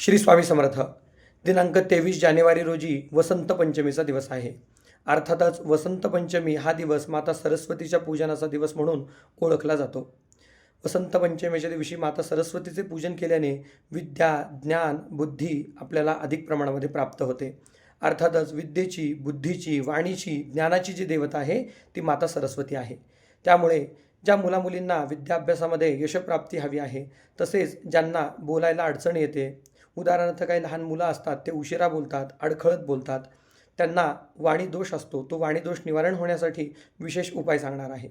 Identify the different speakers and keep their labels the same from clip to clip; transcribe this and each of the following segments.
Speaker 1: श्री स्वामी समर्थ. दिनांक 23 जानेवारी रोजी वसंत पंचमीचा दिवस आहे. अर्थातच वसंत पंचमी हा दिवस माता सरस्वतीच्या पूजनाचा दिवस म्हणून ओळखला जातो. वसंत पंचमीच्या दिवशी माता सरस्वतीचे पूजन केल्याने विद्या, ज्ञान, बुद्धी आपल्याला अधिक प्रमाणामध्ये प्राप्त होते. अर्थातच विद्येची, बुद्धीची, वाणीची, ज्ञानाची जी देवता आहे ती माता सरस्वती आहे. त्यामुळे ज्या मुलामुलींना विद्याभ्यासामध्ये यशप्राप्ती हवी आहे, तसेच ज्यांना बोलायला अडचण येते, उदाहरणार्थ काही लहान मुलं असतात, ते उशिरा बोलतात, अडखळत बोलतात, त्यांना वाणी दोष असतो, तो वाणी दोष निवारण होण्यासाठी विशेष उपाय सांगणार आहे.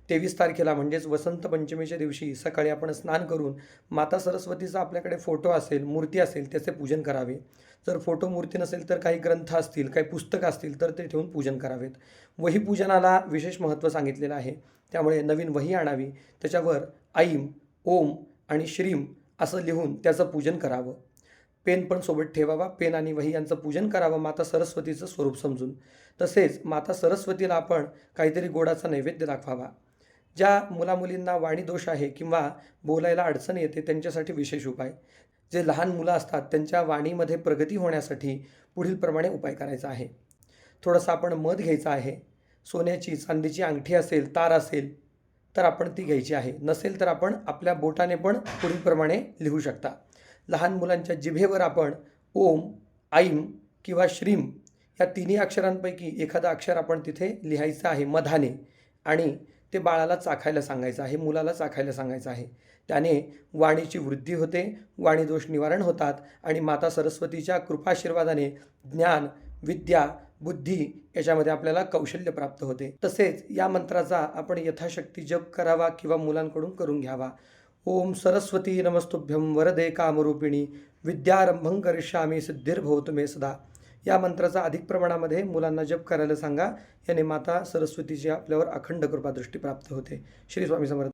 Speaker 1: 23 तारखेला म्हणजेच वसंत पंचमीच्या दिवशी सकाळी आपण स्नान करून माता सरस्वतीचा आपल्याकडे फोटो असेल, मूर्ती असेल, त्याचे पूजन करावे. जर फोटो मूर्ती नसेल तर काही ग्रंथ असतील, काही पुस्तकं असतील तर ते ठेवून पूजन करावेत. वही पूजनाला विशेष महत्त्व सांगितलेलं आहे. त्यामुळे नवीन वही आणावी, त्याच्यावर ऐम, ओम आणि श्रीम असं लिहून त्याचं पूजन करावं. पेन पण सोबत ठेवावा. पेन आणि वही यांचं पूजन करावं माता सरस्वतीचं स्वरूप समजून. तसेच माता सरस्वतीला आपण काहीतरी गोडाचा नैवेद्य दाखवावा. ज्या मुलामुलींना वाणी दोष आहे किंवा बोलायला अडचण येते त्यांच्यासाठी विशेष उपाय. जे लहान मुलं असतात त्यांच्या वाणीमध्ये प्रगती होण्यासाठी पुढीलप्रमाणे उपाय करायचा आहे. थोडंसं आपण मध घ्यायचं आहे. सोन्याची, चांदीची अंगठी असेल, तार असेल तर आपण ती घ्यायची आहे. नसेल तर आपण आपल्या बोटाने पण पुढीलप्रमाणे लिहू शकता. लहान मुलांच्या जिभेवर आपण ओम, ऐम किंवा श्रीम या तिन्ही अक्षरांपैकी एखादं अक्षर आपण तिथे लिहायचं आहे मधाने आणि ते बाळाला चाखायला सांगायचं आहे, मुलाला चाखायला सांगायचं आहे. त्याने वाणीची वृद्धी होते, वाणी दोष निवारण होतात आणि माता सरस्वतीच्या कृपाशीर्वादाने ज्ञान, विद्या, बुद्धी याच्यामध्ये आपल्याला कौशल्य प्राप्त होते. तसेच या मंत्राचा आपण यथाशक्ती जप करावा किंवा मुलांकडून करून घ्यावा. ओम सरस्वती नमस्तुभ्यं वरदे कामरूपिणी विद्यारंभं करिष्यामि सिद्धिर्भवतु मे सदा. या मंत्राचा अधिक प्रमाणामध्ये मुलांना जप करायला सांगा. याने माता सरस्वतीची आपल्यावर अखंड कृपादृष्टी प्राप्त होते. श्री स्वामी समर्थ.